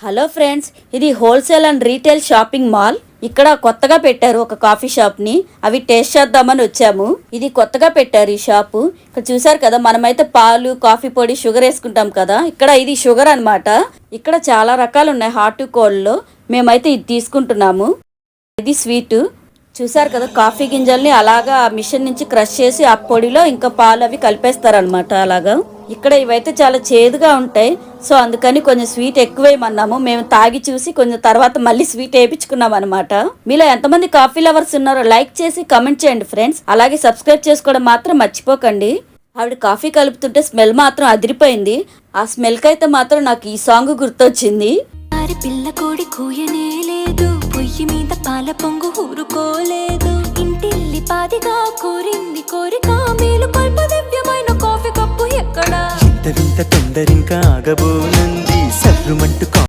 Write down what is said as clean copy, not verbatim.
Hello friends, ఇది wholesale and retail shopping mall. ఇక్కడ కొత్తగా పెట్టారు ఒక కాఫీ షాప్ ని. అవి టేస్ట్ చేద్దామని వచ్చాము. ఇది కొత్తగా పెట్టారు ఈ షాపు. ఇక్కడ చూసారు కదా, మనమైతే పాలు, కాఫీ పొడి, షుగర్ వేసుకుంటాం కదా. ఇక్కడ ఇది షుగర్ అన్నమాట. ఇక్కడ చాలా రకాలు ఉన్నాయి హాట్ కోల్డ్ లో. మేమైతే ఇది తీసుకుంటున్నాము. ఇది స్వీట్. చూసారు కదా, కాఫీ గింజల్ని అలాగా మిషన్ నుంచి క్రష్ చేసి ఆ పొడిలో ఇంకా పాలు అవి కలిపేస్తారనమాట. అలాగా ఇక్కడ ఇవైతే చాలా చేదుగా ఉంటాయి. సో అందుకని కొంచెం స్వీట్ ఎక్కువేయమన్నాము. మేము తాగి చూసి కొంచెం తర్వాత మళ్ళీ స్వీట్ వేయించుకున్నాం అనమాట. మీలో ఎంతమంది కాఫీ లవర్స్ ఉన్నారో లైక్ చేసి కమెంట్ చేయండి ఫ్రెండ్స్. అలాగే సబ్స్క్రైబ్ చేసుకోవడం మాత్రం మర్చిపోకండి. ఆవిడ కాఫీ కలుపుతుంటే స్మెల్ మాత్రం అదిరిపోయింది. ఆ స్మెల్కి అయితే మాత్రం నాకు ఈ సాంగ్ గుర్తొచ్చింది. పిల్ల కోడి కూయనే లేదు, పొయ్యి మీద పాల పొంగు ఊరుకోలేదు, ఇంటిల్లి పాదిగా కోరింది కోరిక, మేలు కల్ప దివ్యమైన కాఫీ కప్పు ఎక్కడా, ఇంత వింత తొందరింకా ఆగబోనంది సర్రుమంటూ